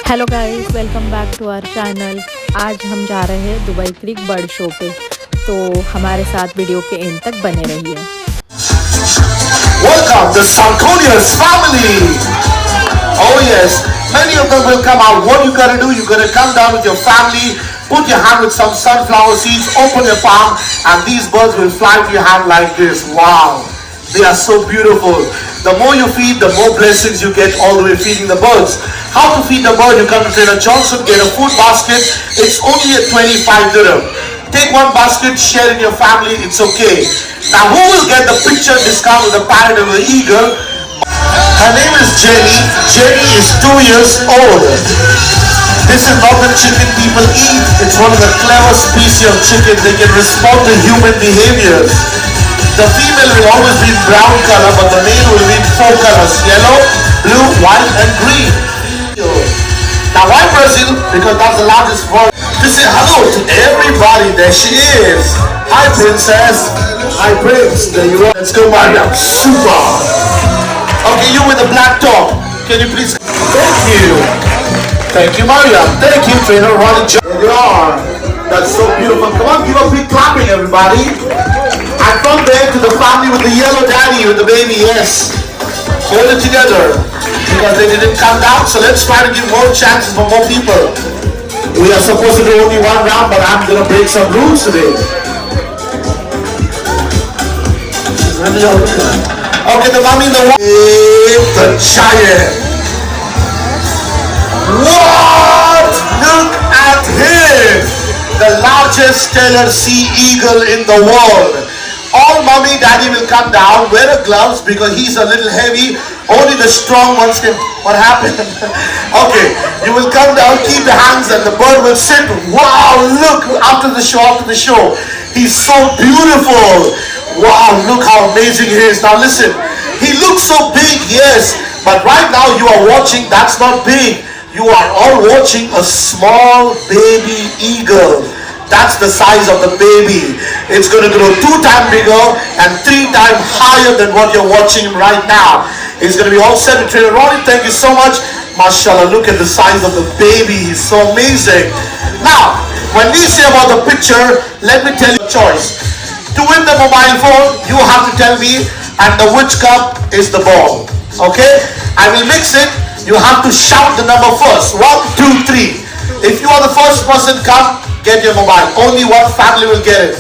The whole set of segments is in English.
Hello guys, welcome back to our channel. आज हम जा रहे हैं दुबई क्रिक बर्ड शो पे, तो हमारे साथ वीडियो के एंड तक बने रहिए। Welcome the Sarconius family. Oh yes, many of them will come out. What you gotta do? You gotta come down with your family. Put your hand with some sunflower seeds. Open your palm, and these birds will fly to your hand like this. Wow, they are so beautiful. The more you feed, the more blessings you get all the way feeding the birds. How to feed the bird? You come to Trader Johnson, get a food basket. It's only at 25 dirham. Take one basket, share in your family, it's okay. Now who will get the picture discount with the parrot and the eagle? Her name is Jenny. Jenny is 2 years old. This is not the chicken people eat. It's one of the clever species of chicken. They can respond to human behaviors. The female will always be in brown color, but the male will be in 4 colors: yellow, blue, white and green. Now why Brazil? Because that's the largest bird. To say hello to everybody. There she is. Hi princess. Hi prince. There you are. Let's go Mariam. Super. Okay, you with the black top. Can you please? Thank you. Thank you Mariam. Thank you trainer Ronnie. There you are. That's so beautiful. Come on, give a big clapping everybody. And from there to the family with the yellow daddy with the baby. Yes. Hold it together. Because they didn't come down, so let's try to give more chances for more people. We are supposed to do only one round, but I'm gonna break some rules today. Okay, the mommy, the giant. What? Look at him! The largest Steller sea eagle in the world. All mommy, daddy will come down, wear a gloves because he's a little heavy. Only the strong ones can. What happened? Okay, you will come down, keep your hands, and the bird will sit. Wow, look, after the show. He's so beautiful. Wow, look how amazing he is. Now listen, he looks so big, yes, but right now you are watching, that's not big. You are all watching a small baby eagle. That's the size of the baby. It's going to grow 2 times bigger and 3 times higher than what you're watching right now. He's going to be all set with Trainer Ronnie. Thank you so much. Mashallah, look at the size of the baby. He's so amazing. Now, when we say about the picture, let me tell you a choice. To win the mobile phone, you have to tell me, and the which cup is the ball. Okay? I will mix it. You have to shout the number first. 1, 2, 3. If you are the first person come, get your mobile. Only one family will get it.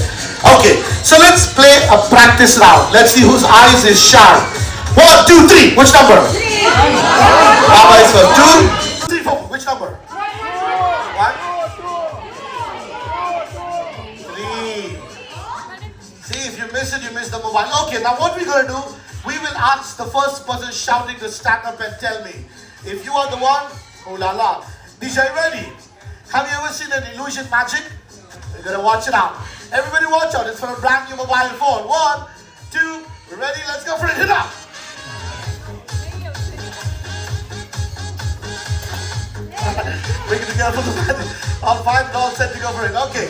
Okay, so let's play a practice round. Let's see whose eyes is sharp. 1, 2, 3. Which number? 3. Baba is for 2, 3, 4. Which number? 1, 3. See, if you miss it, you miss the mobile. Okay, now what we're going to do, we will ask the first person shouting to stand up and tell me. If you are the one, oh la la. DJ, ready? Have you ever seen an illusion magic? You're going to watch it out. Everybody watch out. It's for a brand new mobile phone. 1, 2, ready? Let's go for it. Hit up. Bring it together for the magic. All 5 dolls set to go for it. Okay.